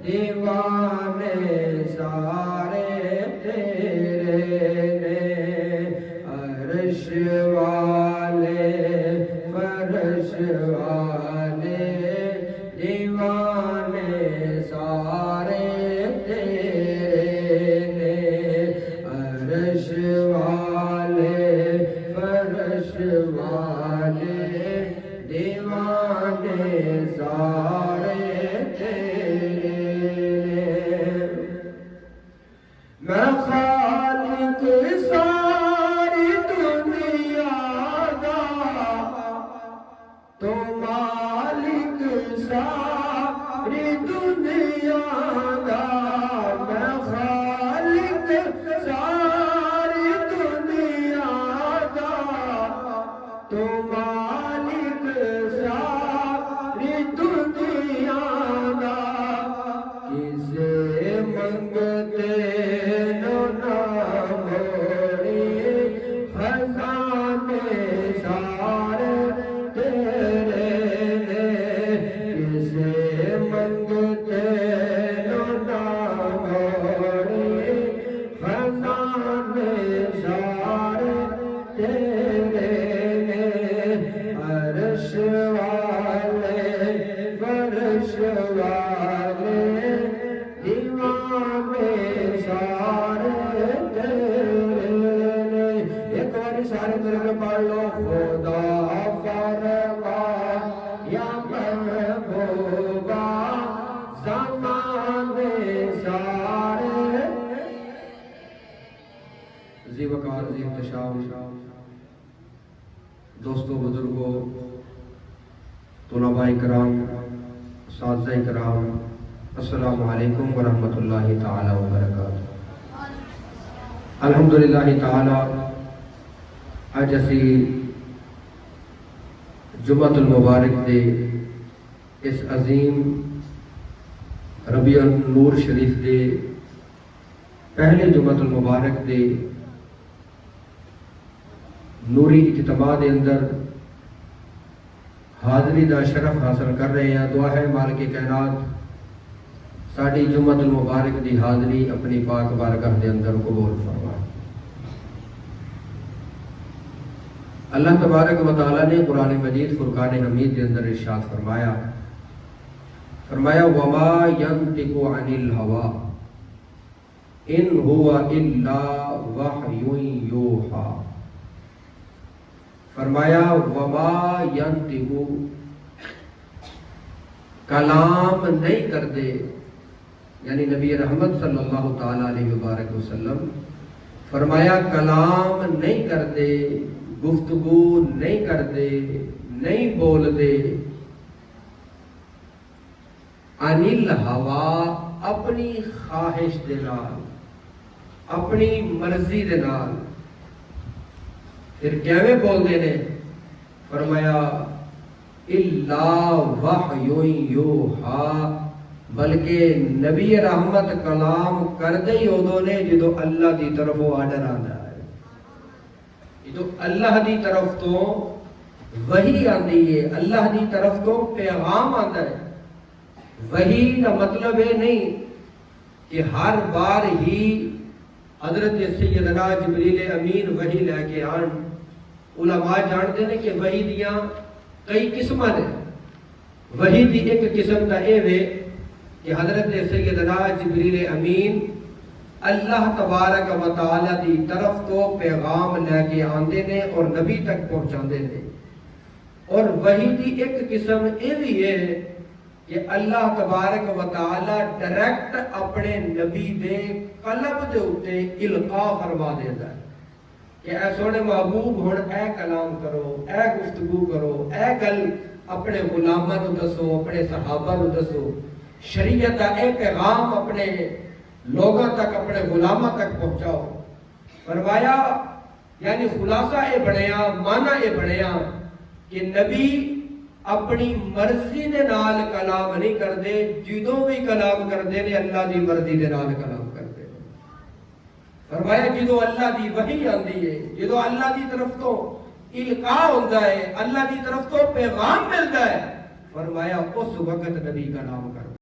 دیوانے سارے تیرے نے، عرش والے فرش والے دیوانے سارے تیرے نے، عرش والے فرش والے دیوانے سارے تیرے نے۔ میں خالق ساری دنیا دا، تو مالک ساری دنیا دا، میں خالق ساری دنیا دا، تو مالک ساری دنیا دا، کسے منگتے نو نہ موڑی، خزانے سارے تیرے نے، کسے منگتے نو نہ موڑی، خزانے سارے تیرے نے، عرش والے فرش والے دیوانے سارے تیرے نے۔ ایک بار سارے مل کے پڑھ لو، خدا فرما یا محبوبہ زمانے سارے۔ ذی وقار ذی احتشام دوستوں، بزرگوں، طلباء کرام، اساتذہ کرام، السلام علیکم ورحمۃ اللہ تعالی وبرکاتہ۔ الحمدللہ تعالی اج اسی جمعۃ المبارک دے اس عظیم ربیع النور شریف دے پہلے جمعۃ المبارک دے نوری اجتماع دے اندر حاضری دا شرف حاصل کر رہے ہیں۔ دعا ہے مالک کائنات ساڑی جمعۃ المبارک دی حاضری اپنی پاک بارگاہ دے اندر قبول فرمائے۔ اللہ تبارک و تعالیٰ نے قرآن مجید فرقان حمید دے اندر ارشاد فرمایا وَمَا يَنطِقُ عَنِ الْهَوَىٰ إِنْ هُوَ إِلَّا وَحْيٌ يُوحَىٰ۔ فرمایا وَمَا يَنطِقُ، کلام نہیں کر دے، یعنی نبی رحمت صلی اللہ تعالیٰ علیہ وبارک وسلم فرمایا کلام نہیں کر دے، گفتگو نہیں کر دے، نہیں بول دے، عن الہوا، اپنی خواہش دے نال، اپنی مرضی دے نال۔ پھر کیویں بول دے نے؟ فرمایا الا وحی یوحیٰ، بلکہ نبی رحمت کلام کر دے ہی ادو نے جدو اللہ دی طرف آرڈر آتا ہے، جدو اللہ دی طرف تو وحی آتی ہے، اللہ دی طرف تو پیغام آتا ہے۔ وحی کا مطلب یہ نہیں کہ ہر بار ہی حضرت سیدنا جبریل امین وحی لے کے آن۔ علماء جانتے ہیں کہ وحی دیاں کئی قسم ہیں۔ وحی دی ایک قسم کا اے وے کہ حضرت سیدنا جبریل امین اللہ تبارک و تعالی دی طرف تو پیغام لے کے آندے نے اور نبی تک پہنچاندے نے۔ اور وحی دی ایک قسم اے بھی ہے کہ اللہ تبارک و تعالی ڈائریکٹ اپنے نبی دے قلب دے اوتے القاء فرما دیندا ہے کہ اے سونے محبوب ہن اے کلام کرو، اے گفتگو کرو، اے گل اپنے غلاماں نو دسو، اپنے صحابہ نو دسو، شریعت دا اے پیغام اپنے لوگاں تک، اپنے غلاماں تک پہنچاؤ۔ فرمایا یعنی خلاصہ اے بنیا، معنی اے بنیا کہ نبی اپنی مرضی دے نال کلام نہیں کردے، جدوں بھی کلام کردے نے اللہ دی مرضی دے نال کلام کردے۔ فرمایا جدوں اللہ دی وحی آندی ہے، جدوں اللہ دی طرف تو القاء ہوندا ہے، اللہ دی طرف تو پیغام ملتا ہے، فرمایا اس وقت نبی کا نام کر